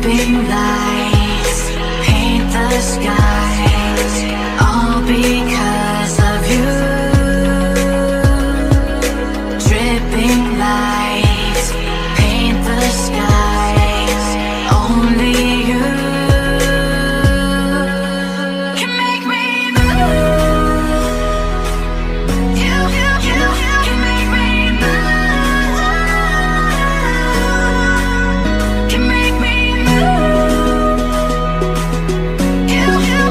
dripping lights paint the skies, all because of you. Dripping lights paint the skies, only you can make me move. You can make me move. Can make me move. You can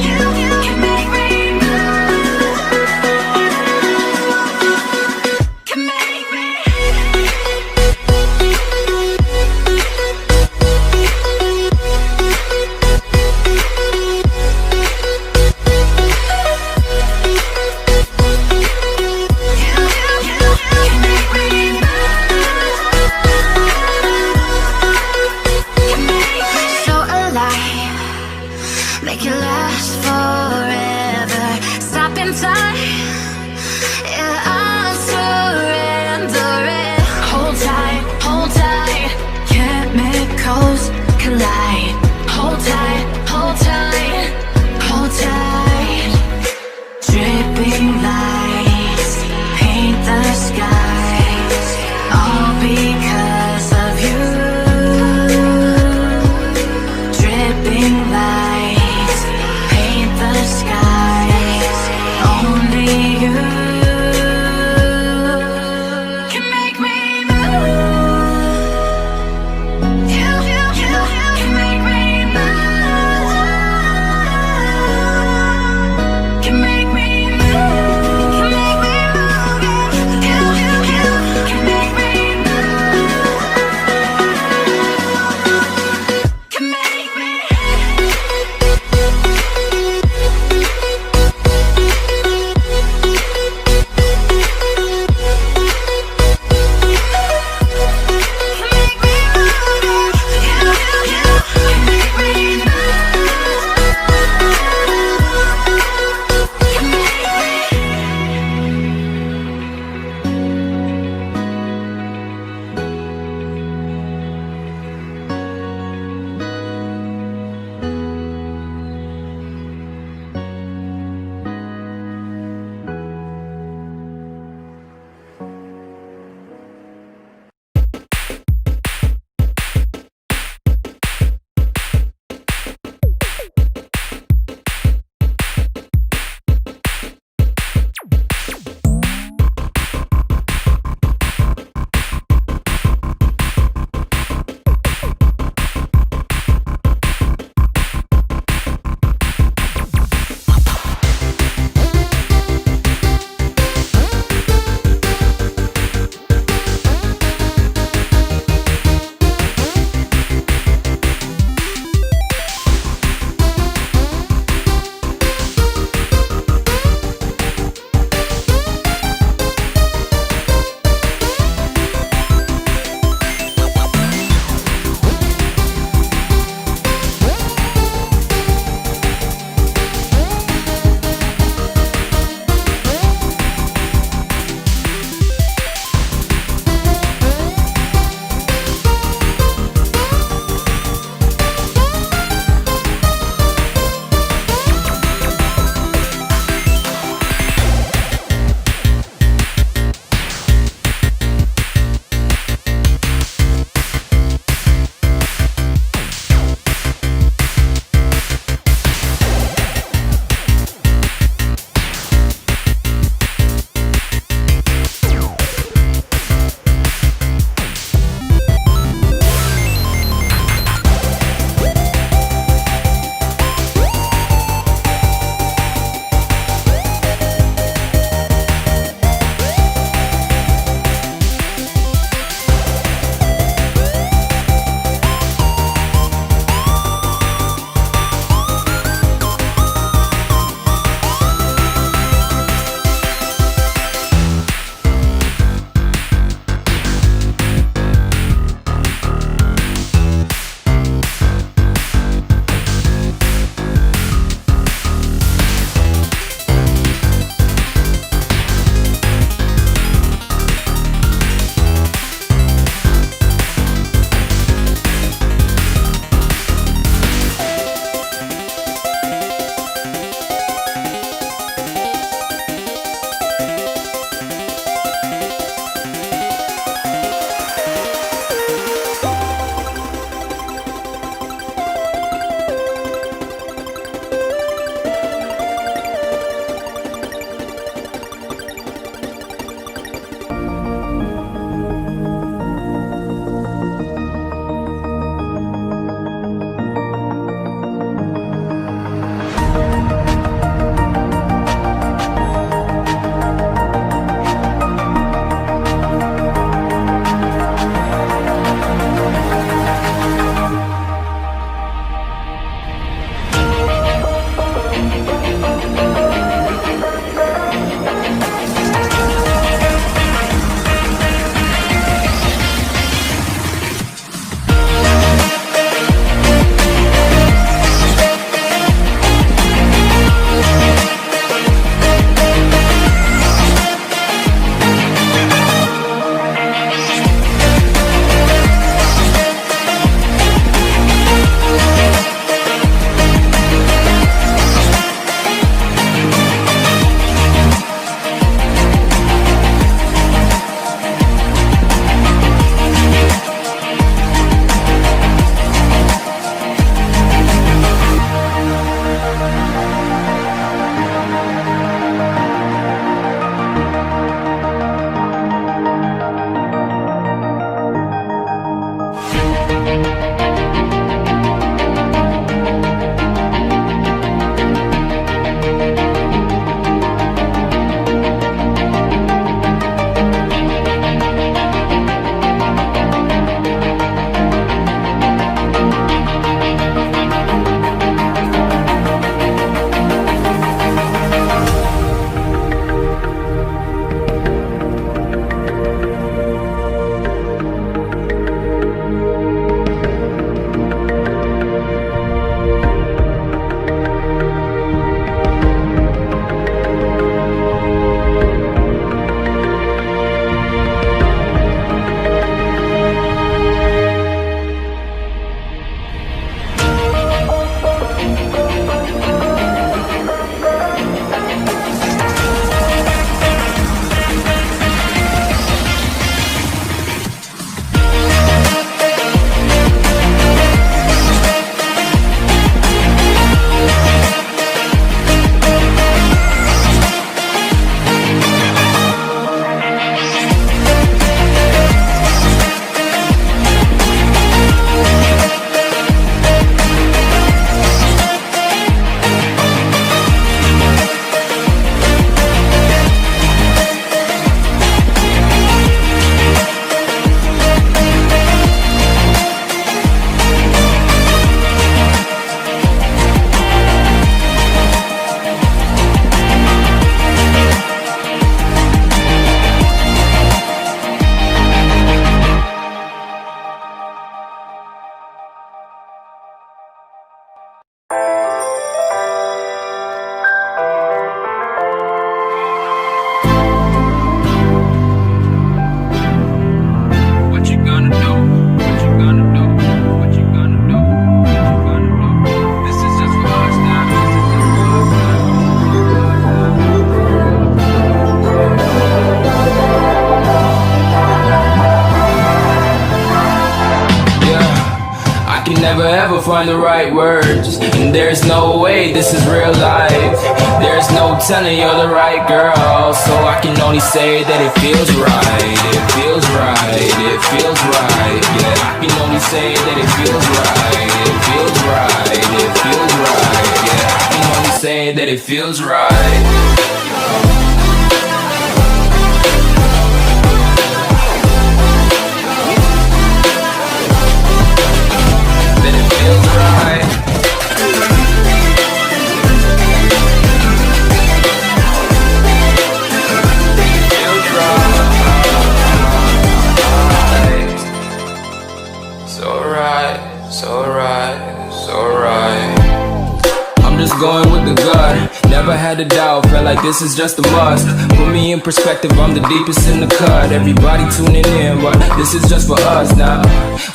can never ever find the right words, and there's no way this is real life. There's no telling you're the right girl, so I can only say that it feels right. It feels right, it feels right. Yeah, I can only say that it feels right. It feels right, it feels right. Yeah, I can only say that it feels right. Going with the gut, never had a doubt, felt like this is just a must. Put me in perspective, I'm the deepest in the cut. Everybody tuning in, but this is just for us now.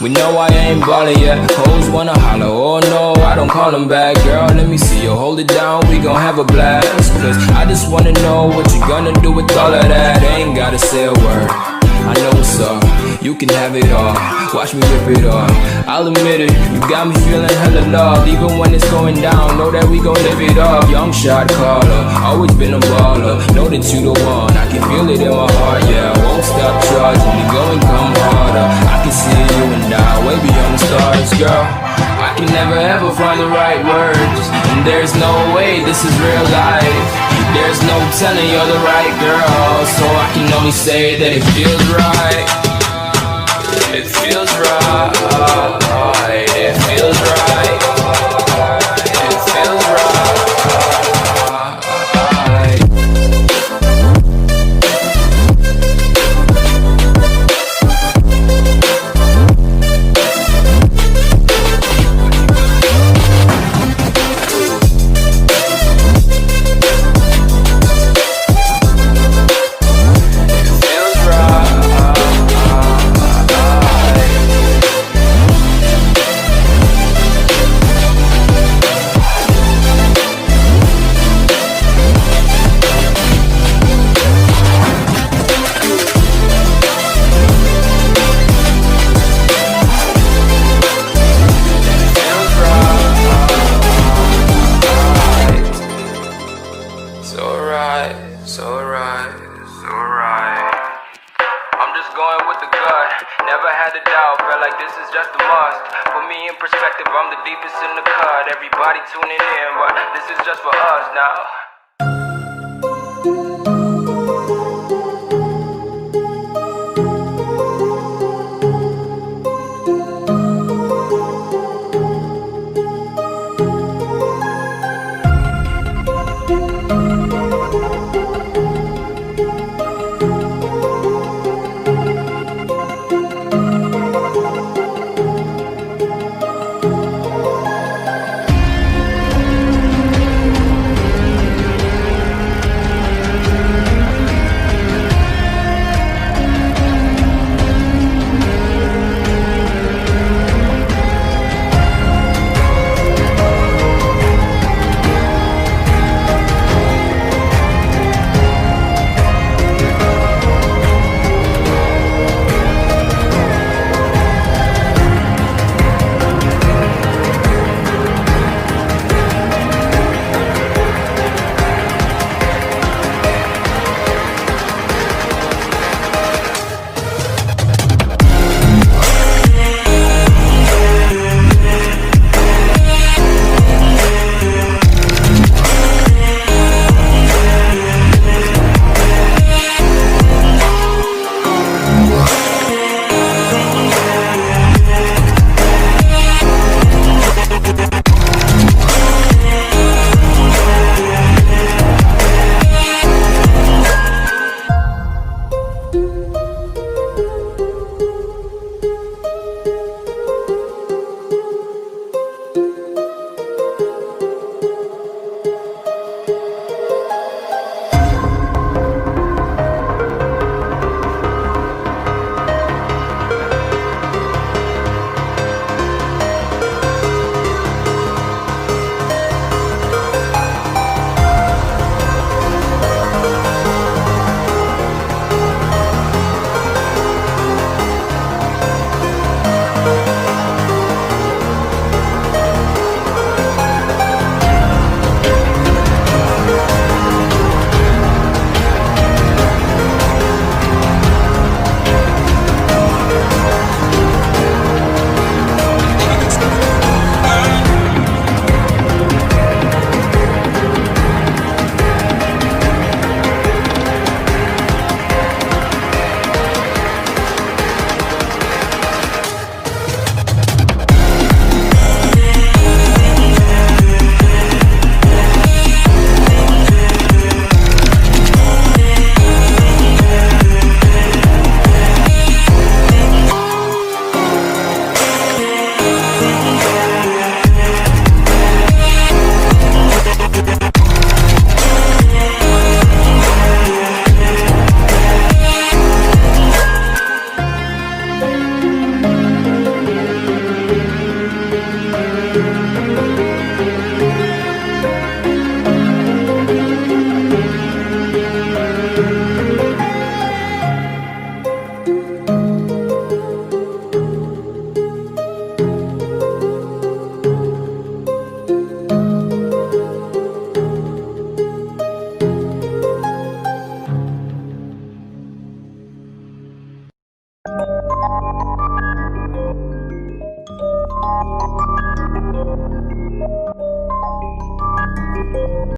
We know I ain't ballin' yet, hoes wanna holler, oh no, I don't call them back. Girl, let me see you hold it down, we gon' have a blast. Cause I just wanna know what you gonna do with all of that. Ain't gotta say a word, I know what's up, you can have it all. Watch me rip it off, I'll admit it, you got me feeling hella loved. Even when it's going down, know that we gon' live it up. Young shot caller, always been a baller. Know that you the one, I can feel it in my heart. Yeah, I won't stop charging me, go and come harder. I can see you and I, way beyond the stars, girl. I can never ever find the right words, and there's no way this is real life. There's no telling you're the right girl, so I can only say that it feels right. It feels right. It feels right. It feels right. Going with the gut, never had a doubt, felt like this is just a must. Put me in perspective, I'm the deepest in the cut. Everybody tuning in, but this is just for us now.